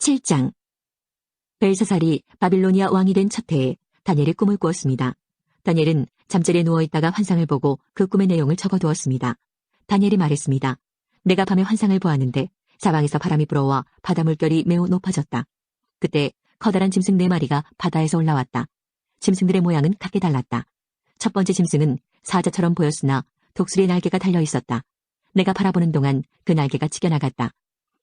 7장. 벨사살이 바빌로니아 왕이 된 첫 해에 다니엘이 꿈을 꾸었습니다. 다니엘은 잠자리에 누워있다가 환상을 보고 그 꿈의 내용을 적어두었습니다. 다니엘이 말했습니다. 내가 밤에 환상을 보았는데 사방에서 바람이 불어와 바다 물결이 매우 높아졌다. 그때 커다란 짐승 4마리가 바다에서 올라왔다. 짐승들의 모양은 각기 달랐다. 첫 번째 짐승은 사자처럼 보였으나 독수리의 날개가 달려있었다. 내가 바라보는 동안 그 날개가 찢겨나갔다.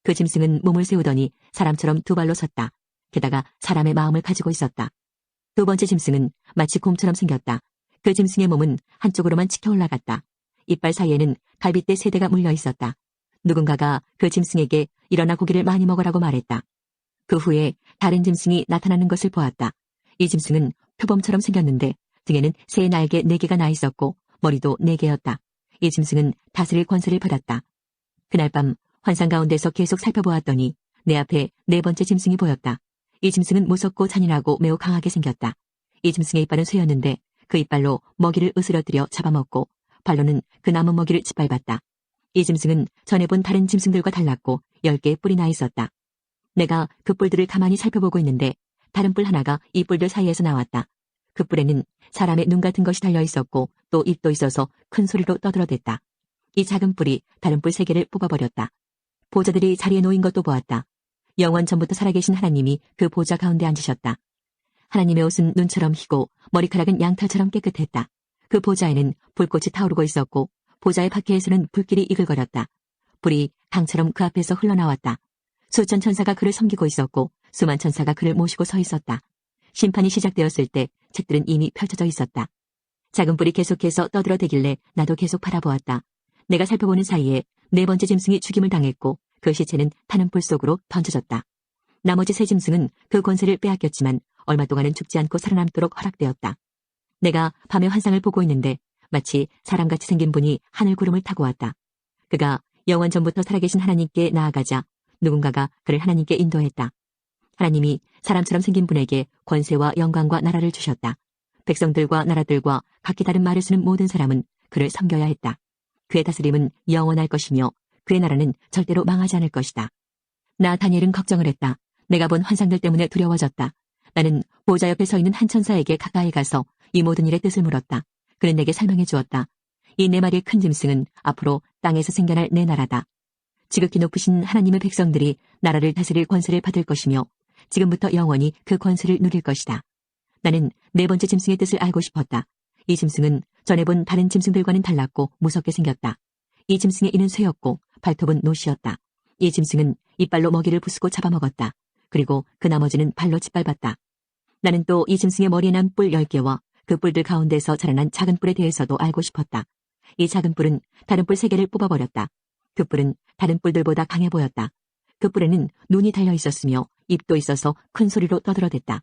그 짐승은 몸을 세우더니 사람처럼 2발로 섰다. 게다가 사람의 마음을 가지고 있었다. 두 번째 짐승은 마치 곰처럼 생겼다. 그 짐승의 몸은 한쪽으로만 치켜 올라갔다. 이빨 사이에는 갈빗대 3대가 물려 있었다. 누군가가 그 짐승에게 일어나 고기를 많이 먹으라고 말했다. 그 후에 다른 짐승이 나타나는 것을 보았다. 이 짐승은 표범처럼 생겼는데 등에는 새 날개 4개가 나 있었고 머리도 4개였다. 이 짐승은 다스릴 권세를 받았다. 그날 밤 환상 가운데서 계속 살펴보았더니 내 앞에 4번째 짐승이 보였다. 이 짐승은 무섭고 잔인하고 매우 강하게 생겼다. 이 짐승의 이빨은 쇠였는데 그 이빨로 먹이를 으스러뜨려 잡아먹고 발로는 그 남은 먹이를 짓밟았다. 이 짐승은 전에 본 다른 짐승들과 달랐고 10개의 뿔이 나 있었다. 내가 그 뿔들을 가만히 살펴보고 있는데 다른 뿔 하나가 이 뿔들 사이에서 나왔다. 그 뿔에는 사람의 눈 같은 것이 달려 있었고 또 입도 있어서 큰 소리로 떠들어댔다. 이 작은 뿔이 다른 뿔 3개를 뽑아버렸다. 보좌들이 자리에 놓인 것도 보았다. 영원 전부터 살아계신 하나님이 그 보좌 가운데 앉으셨다. 하나님의 옷은 눈처럼 희고 머리카락은 양털처럼 깨끗했다. 그 보좌에는 불꽃이 타오르고 있었고 보좌의 밖에서는 불길이 이글거렸다. 불이 강처럼 그 앞에서 흘러나왔다. 수천 천사가 그를 섬기고 있었고 수만 천사가 그를 모시고 서 있었다. 심판이 시작되었을 때 책들은 이미 펼쳐져 있었다. 작은 뿔이 계속해서 떠들어대길래 나도 계속 바라보았다. 내가 살펴보는 사이에 4번째 짐승이 죽임을 당했고 그 시체는 타는 불 속으로 던져졌다. 나머지 3 짐승은 그 권세를 빼앗겼지만 얼마 동안은 죽지 않고 살아남도록 허락되었다. 내가 밤에 환상을 보고 있는데 마치 사람같이 생긴 분이 하늘 구름을 타고 왔다. 그가 영원 전부터 살아계신 하나님께 나아가자 누군가가 그를 하나님께 인도했다. 하나님이 사람처럼 생긴 분에게 권세와 영광과 나라를 주셨다. 백성들과 나라들과 각기 다른 말을 쓰는 모든 사람은 그를 섬겨야 했다. 그의 다스림은 영원할 것이며 그의 나라는 절대로 망하지 않을 것이다. 나 다니엘은 걱정을 했다. 내가 본 환상들 때문에 두려워졌다. 나는 보좌 옆에 서 있는 한 천사에게 가까이 가서 이 모든 일의 뜻을 물었다. 그는 내게 설명해 주었다. 이 4마리의 큰 짐승은 앞으로 땅에서 생겨날 내 나라다. 지극히 높으신 하나님의 백성들이 나라를 다스릴 권세를 받을 것이며 지금부터 영원히 그 권세를 누릴 것이다. 나는 4번째 짐승의 뜻을 알고 싶었다. 이 짐승은 전에 본 다른 짐승들과는 달랐고 무섭게 생겼다. 이 짐승의 이는 쇠였고 발톱은 노시였다. 이 짐승은 이빨로 먹이를 부수고 잡아먹었다. 그리고 그 나머지는 발로 짓밟았다. 나는 또 이 짐승의 머리에 난 뿔 10개와 그 뿔들 가운데서 자라난 작은 뿔에 대해서도 알고 싶었다. 이 작은 뿔은 다른 뿔 3개를 뽑아버렸다. 그 뿔은 다른 뿔들보다 강해 보였다. 그 뿔에는 눈이 달려 있었으며 입도 있어서 큰 소리로 떠들어댔다.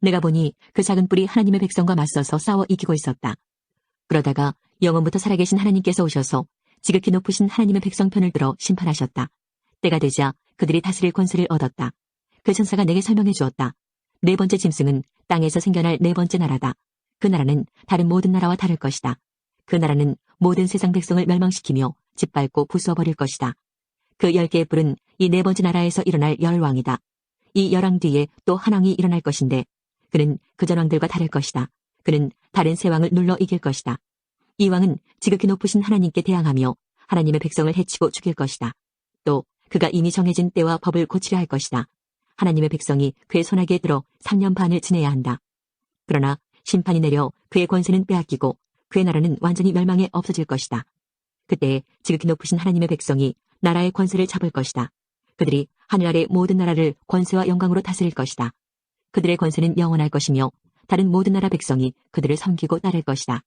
내가 보니 그 작은 뿔이 하나님의 백성과 맞서서 싸워 이기고 있었다. 그러다가 영원부터 살아계신 하나님께서 오셔서 지극히 높으신 하나님의 백성 편을 들어 심판하셨다. 때가 되자 그들이 다스릴 권세를 얻었다. 그 천사가 내게 설명해 주었다. 4번째 짐승은 땅에서 생겨날 4번째 나라다. 그 나라는 다른 모든 나라와 다를 것이다. 그 나라는 모든 세상 백성을 멸망시키며 짓밟고 부수어버릴 것이다. 그 10개의 뿔은 이 4번째 나라에서 일어날 열왕이다. 이 열왕 뒤에 또 한 왕이 일어날 것인데 그는 그 전 왕들과 다를 것이다. 그는 다른 세 왕을 눌러 이길 것이다. 이 왕은 지극히 높으신 하나님께 대항하며 하나님의 백성을 해치고 죽일 것이다. 또 그가 이미 정해진 때와 법을 고치려 할 것이다. 하나님의 백성이 그의 손아귀에 들어 3년 반을 지내야 한다. 그러나 심판이 내려 그의 권세는 빼앗기고 그의 나라는 완전히 멸망해 없어질 것이다. 그때 지극히 높으신 하나님의 백성이 나라의 권세를 잡을 것이다. 그들이 하늘 아래 모든 나라를 권세와 영광으로 다스릴 것이다. 그들의 권세는 영원할 것이며 다른 모든 나라 백성이 그들을 섬기고 따를 것이다.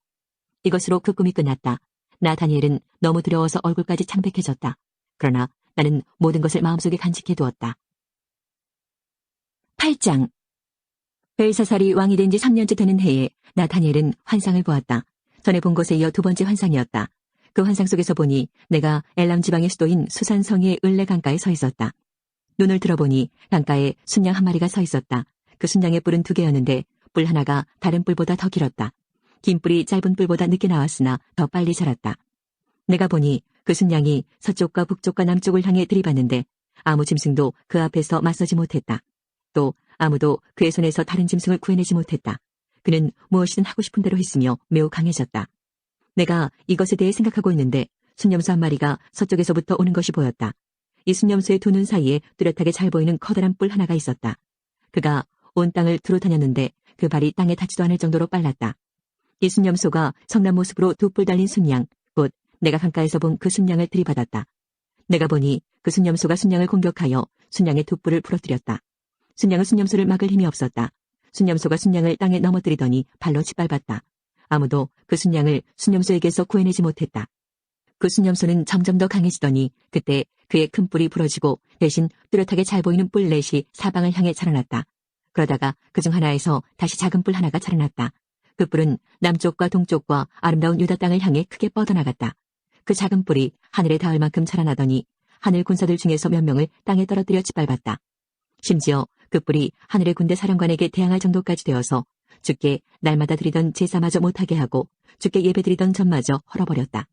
이것으로 그 꿈이 끝났다. 나 다니엘은 너무 두려워서 얼굴까지 창백해졌다. 그러나 나는 모든 것을 마음속에 간직해 두었다. 8장. 벨사살이 왕이 된 지 3년째 되는 해에 나 다니엘은 환상을 보았다. 전에 본 것에 이어 2번째 환상이었다. 그 환상 속에서 보니 내가 엘람 지방의 수도인 수산성의 을레 강가에 서 있었다. 눈을 들어보니 강가에 순양 1마리가 서 있었다. 그 순양의 뿔은 2개였는데 뿔 하나가 다른 뿔보다 더 길었다. 긴 뿔이 짧은 뿔보다 늦게 나왔으나 더 빨리 자랐다. 내가 보니 그 순양이 서쪽과 북쪽과 남쪽을 향해 들이받는데 아무 짐승도 그 앞에서 맞서지 못했다. 또 아무도 그의 손에서 다른 짐승을 구해내지 못했다. 그는 무엇이든 하고 싶은 대로 했으며 매우 강해졌다. 내가 이것에 대해 생각하고 있는데 순념소 한 마리가 서쪽에서부터 오는 것이 보였다. 이 순념소의 두 눈 사이에 뚜렷하게 잘 보이는 커다란 뿔 하나가 있었다. 그가 온 땅을 두루 다녔는데 그 발이 땅에 닿지도 않을 정도로 빨랐다. 이 순념소가 성난 모습으로 두 뿔 달린 순양, 곧 내가 강가에서 본 그 순양을 들이받았다. 내가 보니 그 순념소가 순양을 공격하여 순양의 두 뿔을 부러뜨렸다. 순양은 순념소를 막을 힘이 없었다. 순념소가 순양을 땅에 넘어뜨리더니 발로 짓밟았다. 아무도 그 순양을 순념소에게서 구해내지 못했다. 그 순념소는 점점 더 강해지더니 그때 그의 큰 뿔이 부러지고 대신 뚜렷하게 잘 보이는 뿔 넷이 사방을 향해 자라났다. 그러다가 그중 하나에서 다시 작은 뿔 하나가 자라났다. 그 뿔은 남쪽과 동쪽과 아름다운 유다 땅을 향해 크게 뻗어나갔다. 그 작은 뿔이 하늘에 닿을 만큼 자라나더니 하늘 군사들 중에서 몇 명을 땅에 떨어뜨려 짓밟았다. 심지어 그 뿔이 하늘의 군대 사령관에게 대항할 정도까지 되어서 주께 날마다 드리던 제사마저 못하게 하고 주께 예배드리던 전마저 헐어버렸다.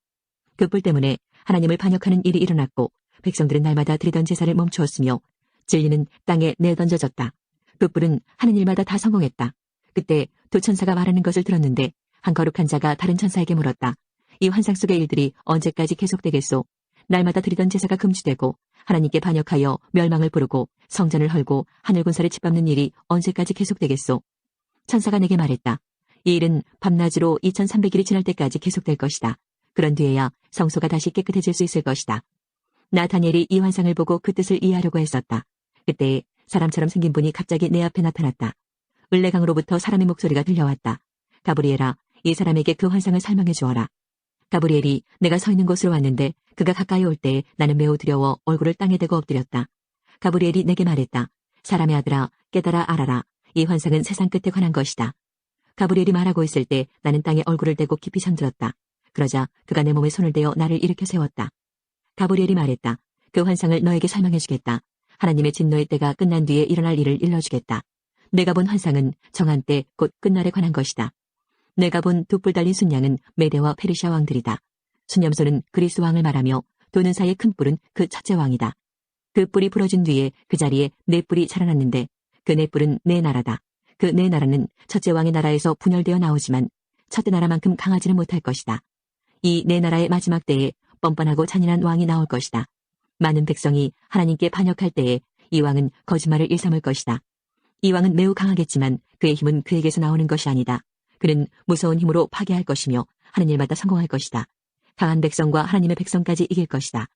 그 뿔 때문에 하나님을 반역하는 일이 일어났고 백성들은 날마다 드리던 제사를 멈추었으며 진리는 땅에 내던져졌다. 그 뿔은 하는 일마다 다 성공했다. 그때 두 천사가 말하는 것을 들었는데 한 거룩한 자가 다른 천사에게 물었다. 이 환상 속의 일들이 언제까지 계속되겠소? 날마다 드리던 제사가 금지되고 하나님께 반역하여 멸망을 부르고 성전을 헐고 하늘 군사를 짓밟는 일이 언제까지 계속되겠소? 천사가 내게 말했다. 이 일은 밤낮으로 2300일이 지날 때까지 계속될 것이다. 그런 뒤에야 성소가 다시 깨끗해질 수 있을 것이다. 나 다니엘이 이 환상을 보고 그 뜻을 이해하려고 했었다. 그때 사람처럼 생긴 분이 갑자기 내 앞에 나타났다. 을레강으로부터 사람의 목소리가 들려왔다. 가브리엘아, 이 사람에게 그 환상을 설명해 주어라. 가브리엘이 내가 서 있는 곳으로 왔는데 그가 가까이 올 때 나는 매우 두려워 얼굴을 땅에 대고 엎드렸다. 가브리엘이 내게 말했다. 사람의 아들아, 깨달아 알아라. 이 환상은 세상 끝에 관한 것이다. 가브리엘이 말하고 있을 때 나는 땅에 얼굴을 대고 깊이 잠들었다. 그러자 그가 내 몸에 손을 대어 나를 일으켜 세웠다. 가브리엘이 말했다. 그 환상을 너에게 설명해 주겠다. 하나님의 진노의 때가 끝난 뒤에 일어날 일을 일러주겠다. 내가 본 환상은 정한 때 곧 끝날에 관한 것이다. 내가 본 두 뿔 달린 순양은 메대와 페르시아 왕들이다. 순념소는 그리스 왕을 말하며 두 눈 사이의 큰 뿔은 그 첫째 왕이다. 그 뿔이 부러진 뒤에 그 자리에 네 뿔이 자라났는데 그 네 뿔은 네 나라다. 그 네 나라는 첫째 왕의 나라에서 분열되어 나오지만 첫째 나라만큼 강하지는 못할 것이다. 이 네 나라의 마지막 때에 뻔뻔하고 잔인한 왕이 나올 것이다. 많은 백성이 하나님께 반역할 때에 이 왕은 거짓말을 일삼을 것이다. 이 왕은 매우 강하겠지만 그의 힘은 그에게서 나오는 것이 아니다. 그는 무서운 힘으로 파괴할 것이며 하는 일마다 성공할 것이다. 강한 백성과 하나님의 백성까지 이길 것이다.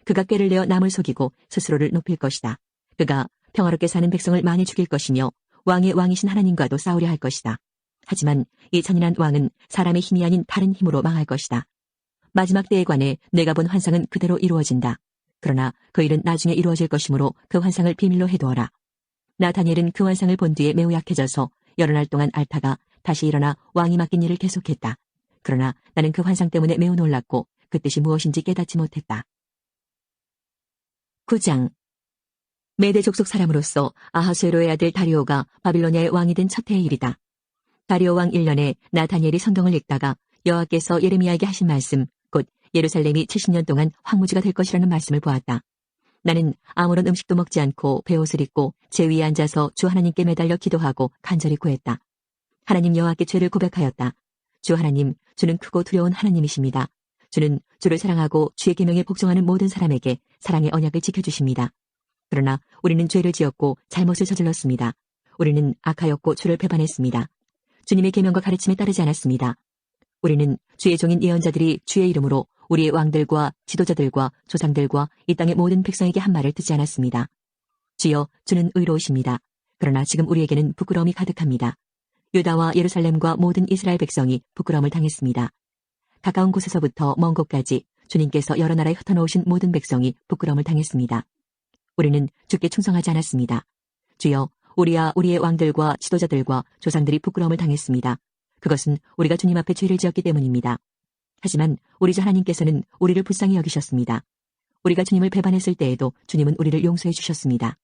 그가 꾀를 내어 남을 속이고 스스로를 높일 것이다. 그가 평화롭게 사는 백성을 많이 죽일 것이며 왕의 왕이신 하나님과도 싸우려 할 것이다. 하지만 이 잔인한 왕은 사람의 힘이 아닌 다른 힘으로 망할 것이다. 마지막 때에 관해 내가 본 환상은 그대로 이루어진다. 그러나 그 일은 나중에 이루어질 것이므로 그 환상을 비밀로 해두어라. 나 다니엘은 그 환상을 본 뒤에 매우 약해져서 여러 날 동안 앓다가 다시 일어나 왕이 맡긴 일을 계속했다. 그러나 나는 그 환상 때문에 매우 놀랐고 그 뜻이 무엇인지 깨닫지 못했다. 9장. 메대 족속 사람으로서 아하수에로의 아들 다리오가 바빌로니아의 왕이 된 첫 해의 일이다. 다리오 왕 1년에 나 다니엘이 성경을 읽다가 여호와께서 예레미야에게 하신 말씀, 곧 예루살렘이 70년 동안 황무지가 될 것이라는 말씀을 보았다. 나는 아무런 음식도 먹지 않고 베옷을 입고 제 위에 앉아서 주 하나님께 매달려 기도하고 간절히 구했다. 하나님 여호와께 죄를 고백하였다. 주 하나님, 주는 크고 두려운 하나님이십니다. 주는 주를 사랑하고 주의 계명에 복종하는 모든 사람에게 사랑의 언약을 지켜주십니다. 그러나 우리는 죄를 지었고 잘못을 저질렀습니다. 우리는 악하였고 주를 배반했습니다. 주님의 계명과 가르침에 따르지 않았습니다. 우리는 주의 종인 예언자들이 주의 이름으로 우리의 왕들과 지도자들과 조상들과 이 땅의 모든 백성에게 한 말을 듣지 않았습니다. 주여, 주는 의로우십니다. 그러나 지금 우리에게는 부끄러움이 가득합니다. 유다와 예루살렘과 모든 이스라엘 백성이 부끄러움을 당했습니다. 가까운 곳에서부터 먼 곳까지 주님께서 여러 나라에 흩어놓으신 모든 백성이 부끄러움을 당했습니다. 우리는 주께 충성하지 않았습니다. 주여, 우리와 우리의 왕들과 지도자들과 조상들이 부끄러움을 당했습니다. 그것은 우리가 주님 앞에 죄를 지었기 때문입니다. 하지만 우리 주 하나님께서는 우리를 불쌍히 여기셨습니다. 우리가 주님을 배반했을 때에도 주님은 우리를 용서해 주셨습니다.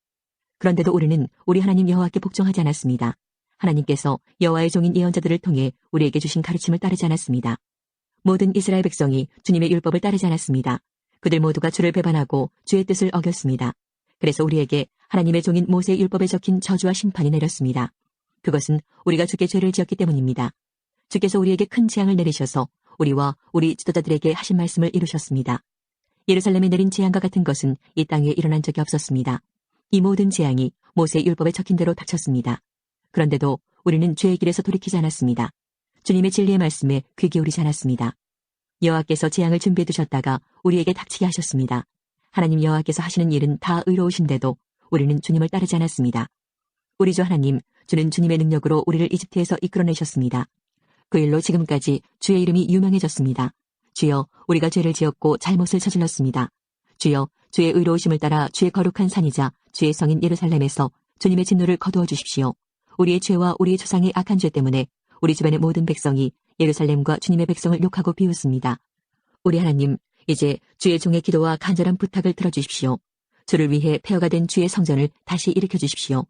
그런데도 우리는 우리 하나님 여호와께 복종하지 않았습니다. 하나님께서 여호와의 종인 예언자들을 통해 우리에게 주신 가르침을 따르지 않았습니다. 모든 이스라엘 백성이 주님의 율법을 따르지 않았습니다. 그들 모두가 주를 배반하고 주의 뜻을 어겼습니다. 그래서 우리에게 하나님의 종인 모세의 율법에 적힌 저주와 심판이 내렸습니다. 그것은 우리가 주께 죄를 지었기 때문입니다. 주께서 우리에게 큰 재앙을 내리셔서 우리와 우리 지도자들에게 하신 말씀을 이루셨습니다. 예루살렘에 내린 재앙과 같은 것은 이 땅 위에 일어난 적이 없었습니다. 이 모든 재앙이 모세의 율법에 적힌 대로 닥쳤습니다. 그런데도 우리는 죄의 길에서 돌이키지 않았습니다. 주님의 진리의 말씀에 귀 기울이지 않았습니다. 여호와께서 재앙을 준비해 두셨다가 우리에게 닥치게 하셨습니다. 하나님 여호와께서 하시는 일은 다 의로우신데도 우리는 주님을 따르지 않았습니다. 우리 주 하나님, 주는 주님의 능력으로 우리를 이집트에서 이끌어내셨습니다. 그 일로 지금까지 주의 이름이 유명해졌습니다. 주여, 우리가 죄를 지었고 잘못을 저질렀습니다. 주여, 주의 의로우심을 따라 주의 거룩한 산이자 주의 성인 예루살렘에서 주님의 진노를 거두어 주십시오. 우리의 죄와 우리의 조상의 악한 죄 때문에 우리 주변의 모든 백성이 예루살렘과 주님의 백성을 욕하고 비웃습니다. 우리 하나님, 이제 주의 종의 기도와 간절한 부탁을 들어주십시오. 주를 위해 폐허가 된 주의 성전을 다시 일으켜 주십시오.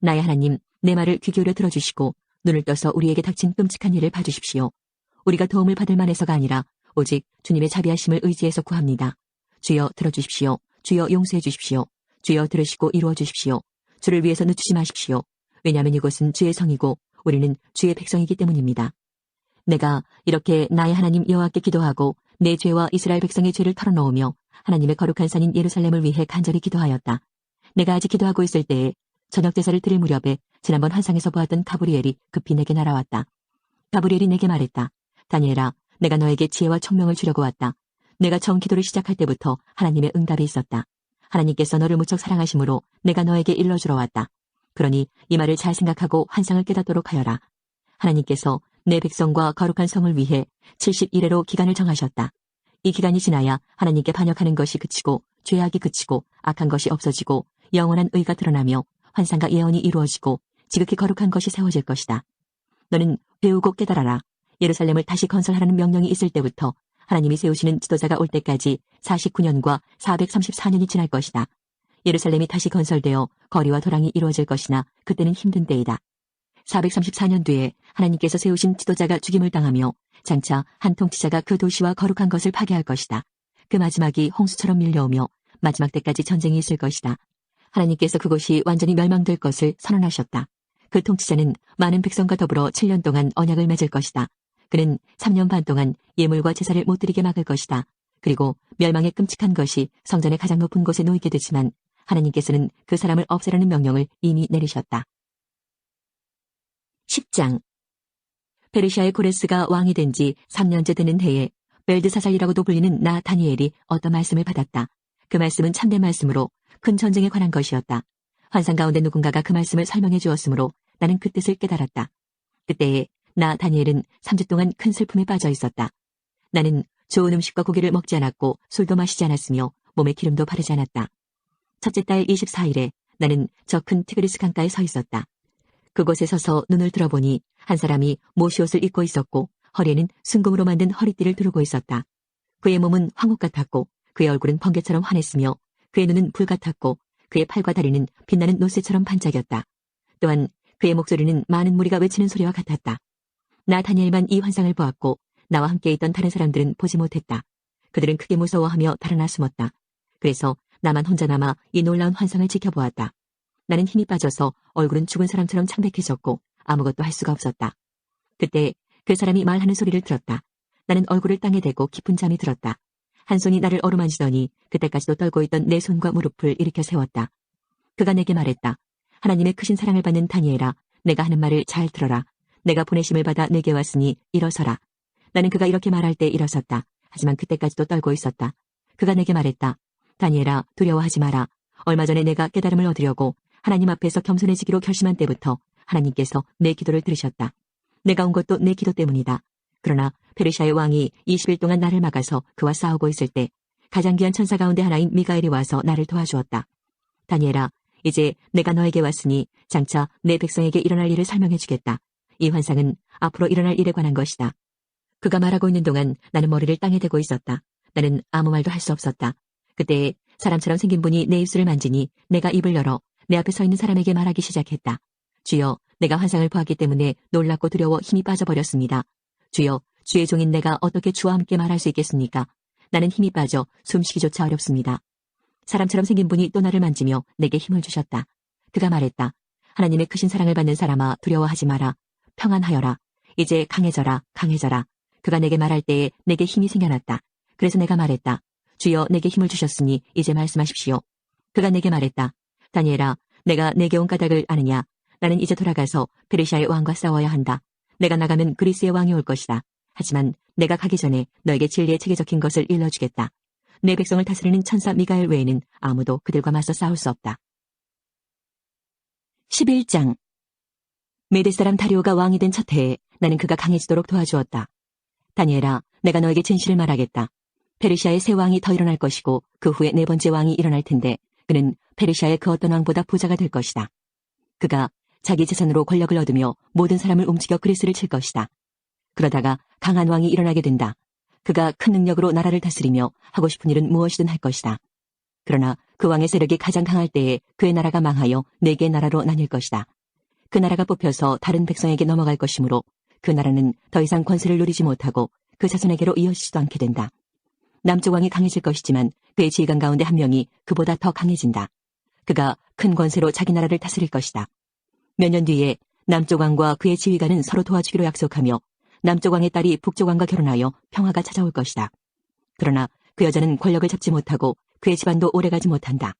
나의 하나님, 내 말을 귀 기울여 들어주시고 눈을 떠서 우리에게 닥친 끔찍한 일을 봐주십시오. 우리가 도움을 받을 만해서가 아니라 오직 주님의 자비하심을 의지해서 구합니다. 주여 들어주십시오. 주여 용서해 주십시오. 주여 들으시고 이루어 주십시오. 주를 위해서 늦추지 마십시오. 왜냐하면 이곳은 주의 성이고 우리는 주의 백성이기 때문입니다. 내가 이렇게 나의 하나님 여호와께 기도하고 내 죄와 이스라엘 백성의 죄를 털어놓으며 하나님의 거룩한 산인 예루살렘을 위해 간절히 기도하였다. 내가 아직 기도하고 있을 때에 저녁 제사를 드릴 무렵에 지난번 환상에서 보았던 가브리엘이 급히 내게 날아왔다. 가브리엘이 내게 말했다. 다니엘아, 내가 너에게 지혜와 총명을 주려고 왔다. 내가 처음 기도를 시작할 때부터 하나님의 응답이 있었다. 하나님께서 너를 무척 사랑하심으로 내가 너에게 일러주러 왔다. 그러니 이 말을 잘 생각하고 환상을 깨닫도록 하여라. 하나님께서 내 백성과 거룩한 성을 위해 70일에로 기간을 정하셨다. 이 기간이 지나야 하나님께 반역하는 것이 그치고 죄악이 그치고 악한 것이 없어지고 영원한 의가 드러나며 환상과 예언이 이루어지고 지극히 거룩한 것이 세워질 것이다. 너는 배우고 깨달아라. 예루살렘을 다시 건설하라는 명령이 있을 때부터 하나님이 세우시는 지도자가 올 때까지 49년과 434년이 지날 것이다. 예루살렘이 다시 건설되어 거리와 도랑이 이루어질 것이나 그때는 힘든 때이다. 434년 뒤에 하나님께서 세우신 지도자가 죽임을 당하며 장차 한 통치자가 그 도시와 거룩한 것을 파괴할 것이다. 그 마지막이 홍수처럼 밀려오며 마지막 때까지 전쟁이 있을 것이다. 하나님께서 그곳이 완전히 멸망될 것을 선언하셨다. 그 통치자는 많은 백성과 더불어 7년 동안 언약을 맺을 것이다. 그는 3년 반 동안 예물과 제사를 못 드리게 막을 것이다. 그리고 멸망의 끔찍한 것이 성전의 가장 높은 곳에 놓이게 되지만 하나님께서는 그 사람을 없애라는 명령을 이미 내리셨다. 10장 페르시아의 고레스가 왕이 된 지 3년째 되는 해에 벨드사살이라고도 불리는 나 다니엘이 어떤 말씀을 받았다. 그 말씀은 참된 말씀으로 큰 전쟁에 관한 것이었다. 환상 가운데 누군가가 그 말씀을 설명해 주었으므로 나는 그 뜻을 깨달았다. 그때에 나 다니엘은 3주 동안 큰 슬픔에 빠져 있었다. 나는 좋은 음식과 고기를 먹지 않았고 술도 마시지 않았으며 몸에 기름도 바르지 않았다. 첫째 달 24일에 나는 저 큰 티그리스 강가에 서 있었다. 그곳에 서서 눈을 들어보니 한 사람이 모시옷을 입고 있었고 허리에는 순금으로 만든 허리띠를 두르고 있었다. 그의 몸은 황옥 같았고 그의 얼굴은 번개처럼 환했으며 그의 눈은 불 같았고 그의 팔과 다리는 빛나는 노쇠처럼 반짝였다. 또한 그의 목소리는 많은 무리가 외치는 소리와 같았다. 나 다니엘만 이 환상을 보았고 나와 함께 있던 다른 사람들은 보지 못했다. 그들은 크게 무서워하며 달아나 숨었다. 그래서 나만 혼자 남아 이 놀라운 환상을 지켜보았다. 나는 힘이 빠져서 얼굴은 죽은 사람처럼 창백해졌고 아무것도 할 수가 없었다. 그때 그 사람이 말하는 소리를 들었다. 나는 얼굴을 땅에 대고 깊은 잠이 들었다. 한 손이 나를 어루만지더니 그때까지도 떨고 있던 내 손과 무릎을 일으켜 세웠다. 그가 내게 말했다. 하나님의 크신 사랑을 받는 다니엘아, 내가 하는 말을 잘 들어라. 내가 보내심을 받아 내게 왔으니 일어서라. 나는 그가 이렇게 말할 때 일어섰다. 하지만 그때까지도 떨고 있었다. 그가 내게 말했다. 다니엘아, 두려워하지 마라. 얼마 전에 내가 깨달음을 얻으려고 하나님 앞에서 겸손해지기로 결심한 때부터 하나님께서 내 기도를 들으셨다. 내가 온 것도 내 기도 때문이다. 그러나 페르시아의 왕이 20일 동안 나를 막아서 그와 싸우고 있을 때 가장 귀한 천사 가운데 하나인 미가엘이 와서 나를 도와주었다. 다니엘아, 이제 내가 너에게 왔으니 장차 내 백성에게 일어날 일을 설명해 주겠다. 이 환상은 앞으로 일어날 일에 관한 것이다. 그가 말하고 있는 동안 나는 머리를 땅에 대고 있었다. 나는 아무 말도 할 수 없었다. 그때 사람처럼 생긴 분이 내 입술을 만지니 내가 입을 열어 내 앞에 서 있는 사람에게 말하기 시작했다. 주여, 내가 환상을 보았기 때문에 놀랍고 두려워 힘이 빠져버렸습니다. 주여, 주의 종인 내가 어떻게 주와 함께 말할 수 있겠습니까? 나는 힘이 빠져 숨쉬기조차 어렵습니다. 사람처럼 생긴 분이 또 나를 만지며 내게 힘을 주셨다. 그가 말했다. 하나님의 크신 사랑을 받는 사람아, 두려워하지 마라. 평안하여라. 이제 강해져라, 강해져라. 그가 내게 말할 때에 내게 힘이 생겨났다. 그래서 내가 말했다. 주여, 내게 힘을 주셨으니 이제 말씀하십시오. 그가 내게 말했다. 다니엘아, 내가 내게 온 까닭을 아느냐? 나는 이제 돌아가서 페르시아의 왕과 싸워야 한다. 내가 나가면 그리스의 왕이 올 것이다. 하지만 내가 가기 전에 너에게 진리의 책에 적힌 것을 일러주겠다. 내 백성을 다스리는 천사 미가엘 외에는 아무도 그들과 맞서 싸울 수 없다. 11장. 메대 사람 다리오가 왕이 된 첫 해에 나는 그가 강해지도록 도와주었다. 다니엘아, 내가 너에게 진실을 말하겠다. 페르시아의 새 왕이 더 일어날 것이고 그 후에 네 번째 왕이 일어날 텐데 그는 페르시아의 그 어떤 왕보다 부자가 될 것이다. 그가 자기 재산으로 권력을 얻으며 모든 사람을 움직여 그리스를 칠 것이다. 그러다가 강한 왕이 일어나게 된다. 그가 큰 능력으로 나라를 다스리며 하고 싶은 일은 무엇이든 할 것이다. 그러나 그 왕의 세력이 가장 강할 때에 그의 나라가 망하여 네 개의 나라로 나뉠 것이다. 그 나라가 뽑혀서 다른 백성에게 넘어갈 것이므로 그 나라는 더 이상 권세를 누리지 못하고 그 자손에게로 이어지지도 않게 된다. 남쪽 왕이 강해질 것이지만 그의 지휘관 가운데 한 명이 그보다 더 강해진다. 그가 큰 권세로 자기 나라를 다스릴 것이다. 몇 년 뒤에 남쪽 왕과 그의 지휘관은 서로 도와주기로 약속하며 남쪽 왕의 딸이 북쪽 왕과 결혼하여 평화가 찾아올 것이다. 그러나 그 여자는 권력을 잡지 못하고 그의 집안도 오래가지 못한다.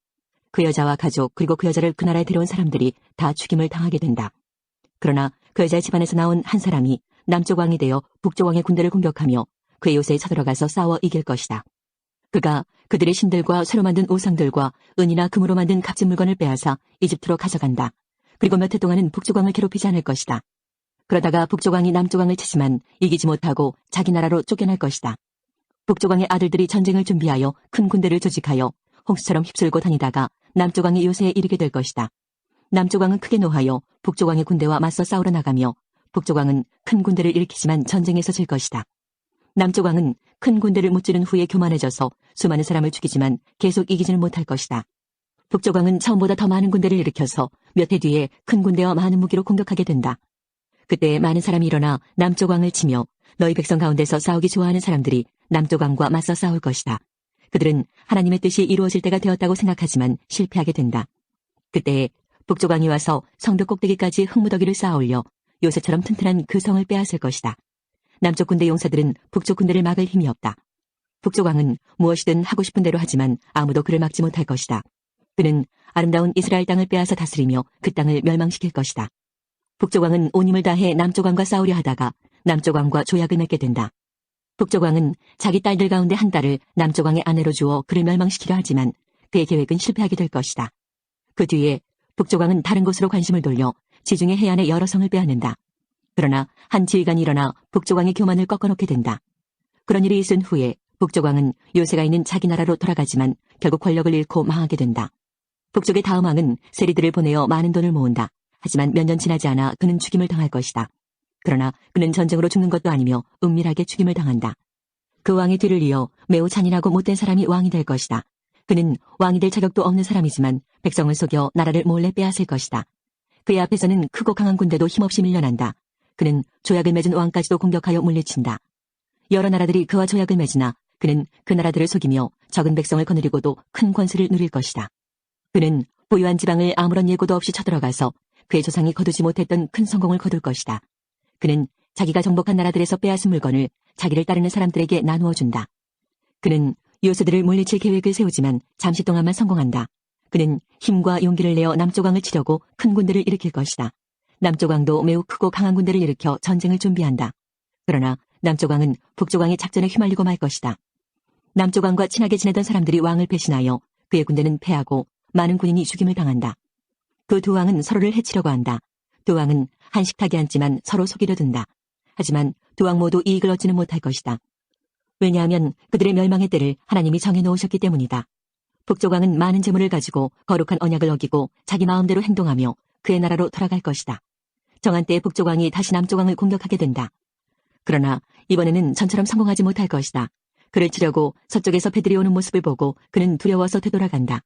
그 여자와 가족 그리고 그 여자를 그 나라에 데려온 사람들이 다 죽임을 당하게 된다. 그러나 그 여자의 집안에서 나온 한 사람이 남쪽 왕이 되어 북쪽 왕의 군대를 공격하며 그의 요새에 쳐들어가서 싸워 이길 것이다. 그가 그들의 신들과 새로 만든 우상들과 은이나 금으로 만든 값진 물건을 빼앗아 이집트로 가져간다. 그리고 몇 해 동안은 북쪽 왕을 괴롭히지 않을 것이다. 그러다가 북쪽 왕이 남쪽 왕을 치지만 이기지 못하고 자기 나라로 쫓겨날 것이다. 북쪽 왕의 아들들이 전쟁을 준비하여 큰 군대를 조직하여 홍수처럼 휩쓸고 다니다가 남쪽 왕의 요새에 이르게 될 것이다. 남쪽 왕은 크게 노하여 북쪽 왕의 군대와 맞서 싸우러 나가며 북쪽 왕은 큰 군대를 일으키지만 전쟁에서 질 것이다. 남쪽 왕은 큰 군대를 무찌른 후에 교만해져서 수많은 사람을 죽이지만 계속 이기지는 못할 것이다. 북쪽 왕은 처음보다 더 많은 군대를 일으켜서 몇 해 뒤에 큰 군대와 많은 무기로 공격하게 된다. 그때 많은 사람이 일어나 남쪽 왕을 치며 너희 백성 가운데서 싸우기 좋아하는 사람들이 남쪽 왕과 맞서 싸울 것이다. 그들은 하나님의 뜻이 이루어질 때가 되었다고 생각하지만 실패하게 된다. 그때 북쪽 왕이 와서 성벽 꼭대기까지 흙무더기를 쌓아올려 요새처럼 튼튼한 그 성을 빼앗을 것이다. 남쪽 군대 용사들은 북쪽 군대를 막을 힘이 없다. 북쪽 왕은 무엇이든 하고 싶은 대로 하지만 아무도 그를 막지 못할 것이다. 그는 아름다운 이스라엘 땅을 빼앗아 다스리며 그 땅을 멸망시킬 것이다. 북쪽 왕은 온 힘을 다해 남쪽 왕과 싸우려 하다가 남쪽 왕과 조약을 맺게 된다. 북쪽 왕은 자기 딸들 가운데 한 딸을 남쪽 왕의 아내로 주어 그를 멸망시키려 하지만 그의 계획은 실패하게 될 것이다. 그 뒤에 북쪽 왕은 다른 곳으로 관심을 돌려 지중해 해안의 여러 성을 빼앗는다. 그러나 한 지휘관이 일어나 북쪽 왕의 교만을 꺾어놓게 된다. 그런 일이 있은 후에 북쪽 왕은 요새가 있는 자기 나라로 돌아가지만 결국 권력을 잃고 망하게 된다. 북쪽의 다음 왕은 세리들을 보내어 많은 돈을 모은다. 하지만 몇 년 지나지 않아 그는 죽임을 당할 것이다. 그러나 그는 전쟁으로 죽는 것도 아니며 은밀하게 죽임을 당한다. 그 왕의 뒤를 이어 매우 잔인하고 못된 사람이 왕이 될 것이다. 그는 왕이 될 자격도 없는 사람이지만 백성을 속여 나라를 몰래 빼앗을 것이다. 그의 앞에서는 크고 강한 군대도 힘없이 밀려난다. 그는 조약을 맺은 왕까지도 공격하여 물리친다. 여러 나라들이 그와 조약을 맺으나 그는 그 나라들을 속이며 적은 백성을 거느리고도 큰 권세를 누릴 것이다. 그는 보유한 지방을 아무런 예고도 없이 쳐들어가서 그의 조상이 거두지 못했던 큰 성공을 거둘 것이다. 그는 자기가 정복한 나라들에서 빼앗은 물건을 자기를 따르는 사람들에게 나누어 준다. 그는 요새들을 물리칠 계획을 세우지만 잠시 동안만 성공한다. 그는 힘과 용기를 내어 남쪽 왕을 치려고 큰 군대를 일으킬 것이다. 남쪽 왕도 매우 크고 강한 군대를 일으켜 전쟁을 준비한다. 그러나 남쪽 왕은 북쪽 왕의 작전에 휘말리고 말 것이다. 남쪽 왕과 친하게 지내던 사람들이 왕을 배신하여 그의 군대는 패하고 많은 군인이 죽임을 당한다. 그 두 왕은 서로를 해치려고 한다. 두 왕은 한 식탁에 앉지만 서로 속이려 든다. 하지만 두 왕 모두 이익을 얻지는 못할 것이다. 왜냐하면 그들의 멸망의 때를 하나님이 정해놓으셨기 때문이다. 북쪽 왕은 많은 재물을 가지고 거룩한 언약을 어기고 자기 마음대로 행동하며 그의 나라로 돌아갈 것이다. 정한 때에 북쪽 왕이 다시 남쪽 왕을 공격하게 된다. 그러나 이번에는 전처럼 성공하지 못할 것이다. 그를 치려고 서쪽에서 배들이 오는 모습을 보고 그는 두려워서 되돌아간다.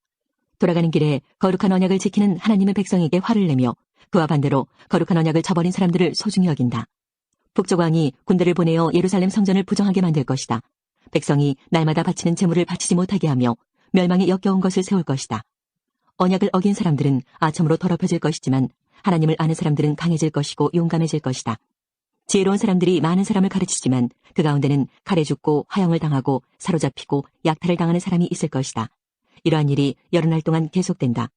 돌아가는 길에 거룩한 언약을 지키는 하나님의 백성에게 화를 내며 그와 반대로 거룩한 언약을 저버린 사람들을 소중히 여긴다. 북쪽 왕이 군대를 보내어 예루살렘 성전을 부정하게 만들 것이다. 백성이 날마다 바치는 제물을 바치지 못하게 하며 멸망에 역겨운 것을 세울 것이다. 언약을 어긴 사람들은 아첨으로 더럽혀질 것이지만 하나님을 아는 사람들은 강해질 것이고 용감해질 것이다. 지혜로운 사람들이 많은 사람을 가르치지만 그 가운데는 칼에 죽고 화형을 당하고 사로잡히고 약탈을 당하는 사람이 있을 것이다. 이러한 일이 여러 날 동안 계속된다.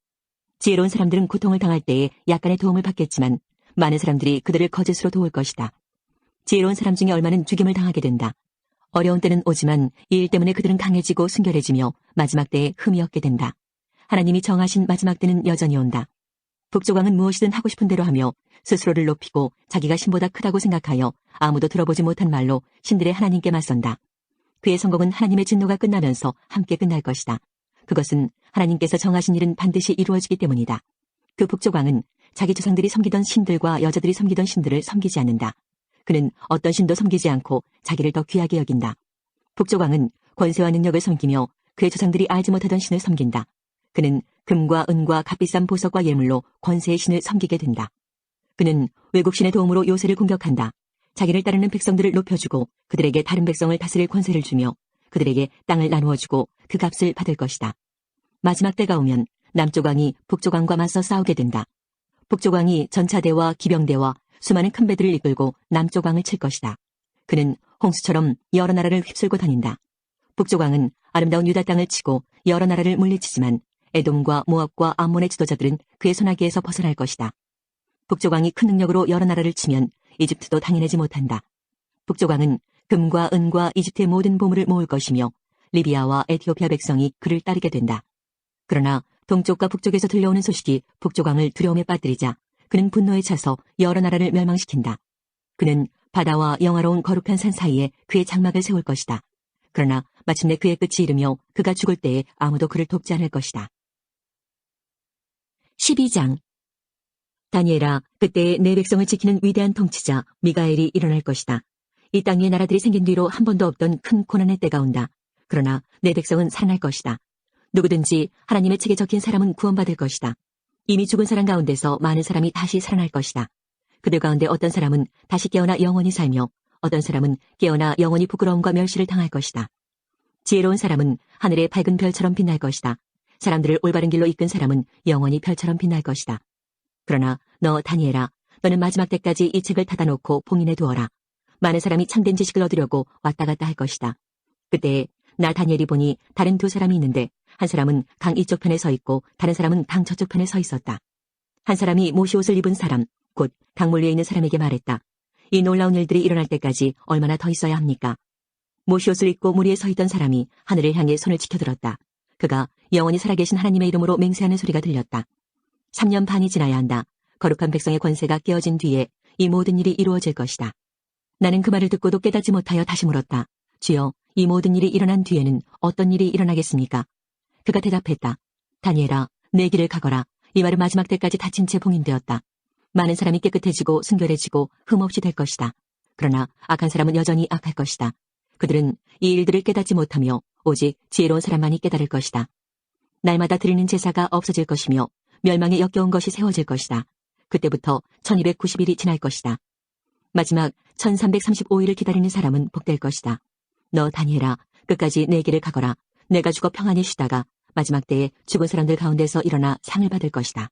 지혜로운 사람들은 고통을 당할 때에 약간의 도움을 받겠지만 많은 사람들이 그들을 거짓으로 도울 것이다. 지혜로운 사람 중에 얼마는 죽임을 당하게 된다. 어려운 때는 오지만 이 일 때문에 그들은 강해지고 순결해지며 마지막 때에 흠이 없게 된다. 하나님이 정하신 마지막 때는 여전히 온다. 북조광은 무엇이든 하고 싶은 대로 하며 스스로를 높이고 자기가 신보다 크다고 생각하여 아무도 들어보지 못한 말로 신들의 하나님께 맞선다. 그의 성공은 하나님의 진노가 끝나면서 함께 끝날 것이다. 그것은 하나님께서 정하신 일은 반드시 이루어지기 때문이다. 그 북조광은 자기 조상들이 섬기던 신들과 여자들이 섬기던 신들을 섬기지 않는다. 그는 어떤 신도 섬기지 않고 자기를 더 귀하게 여긴다. 북조광은 권세와 능력을 섬기며 그의 조상들이 알지 못하던 신을 섬긴다. 그는 금과 은과 값비싼 보석과 예물로 권세의 신을 섬기게 된다. 그는 외국 신의 도움으로 요새를 공격한다. 자기를 따르는 백성들을 높여주고 그들에게 다른 백성을 다스릴 권세를 주며 그들에게 땅을 나누어주고 그 값을 받을 것이다. 마지막 때가 오면 남조광이 북조광과 맞서 싸우게 된다. 북조광이 전차대와 기병대와 수많은 큰 배들을 이끌고 남조광을 칠 것이다. 그는 홍수처럼 여러 나라를 휩쓸고 다닌다. 북조광은 아름다운 유다 땅을 치고 여러 나라를 물리치지만 에돔과 모압과 암몬의 지도자들은 그의 손아귀에서 벗어날 것이다. 북조광이 큰 능력으로 여러 나라를 치면 이집트도 당해내지 못한다. 북조광은 금과 은과 이집트의 모든 보물을 모을 것이며 리비아와 에티오피아 백성이 그를 따르게 된다. 그러나 동쪽과 북쪽에서 들려오는 소식이 북조광을 두려움에 빠뜨리자 그는 분노에 차서 여러 나라를 멸망시킨다. 그는 바다와 영화로운 거룩한 산 사이에 그의 장막을 세울 것이다. 그러나 마침내 그의 끝이 이르며 그가 죽을 때에 아무도 그를 돕지 않을 것이다. 12장 다니엘아, 그때에 내 백성을 지키는 위대한 통치자 미가엘이 일어날 것이다. 이 땅 위에 나라들이 생긴 뒤로 한 번도 없던 큰 고난의 때가 온다. 그러나 내 백성은 살아날 것이다. 누구든지 하나님의 책에 적힌 사람은 구원받을 것이다. 이미 죽은 사람 가운데서 많은 사람이 다시 살아날 것이다. 그들 가운데 어떤 사람은 다시 깨어나 영원히 살며 어떤 사람은 깨어나 영원히 부끄러움과 멸시를 당할 것이다. 지혜로운 사람은 하늘의 밝은 별처럼 빛날 것이다. 사람들을 올바른 길로 이끈 사람은 영원히 별처럼 빛날 것이다. 그러나 너 다니엘아, 너는 마지막 때까지 이 책을 닫아놓고 봉인해 두어라. 많은 사람이 참된 지식을 얻으려고 왔다 갔다 할 것이다. 그때 나 다니엘이 보니 다른 두 사람이 있는데 한 사람은 강 이쪽 편에 서 있고 다른 사람은 강 저쪽 편에 서 있었다. 한 사람이 모시옷을 입은 사람, 곧 강물 위에 있는 사람에게 말했다. 이 놀라운 일들이 일어날 때까지 얼마나 더 있어야 합니까? 모시옷을 입고 물 위에 서 있던 사람이 하늘을 향해 손을 지켜들었다. 그가 영원히 살아계신 하나님의 이름으로 맹세하는 소리가 들렸다. 3년 반이 지나야 한다. 거룩한 백성의 권세가 깨어진 뒤에 이 모든 일이 이루어질 것이다. 나는 그 말을 듣고도 깨닫지 못하여 다시 물었다. 주여, 이 모든 일이 일어난 뒤에는 어떤 일이 일어나겠습니까? 그가 대답했다. 다니엘아, 내 길을 가거라. 이 말은 마지막 때까지 닫힌 채 봉인되었다. 많은 사람이 깨끗해지고 순결해지고 흠없이 될 것이다. 그러나 악한 사람은 여전히 악할 것이다. 그들은 이 일들을 깨닫지 못하며 오직 지혜로운 사람만이 깨달을 것이다. 날마다 드리는 제사가 없어질 것이며 멸망에 역겨운 것이 세워질 것이다. 그때부터 1290일이 지날 것이다. 마지막 1335일을 기다리는 사람은 복될 것이다. 너 다니엘아, 끝까지 내 길을 가거라. 내가 죽어 평안히 쉬다가 마지막 때에 죽은 사람들 가운데서 일어나 상을 받을 것이다.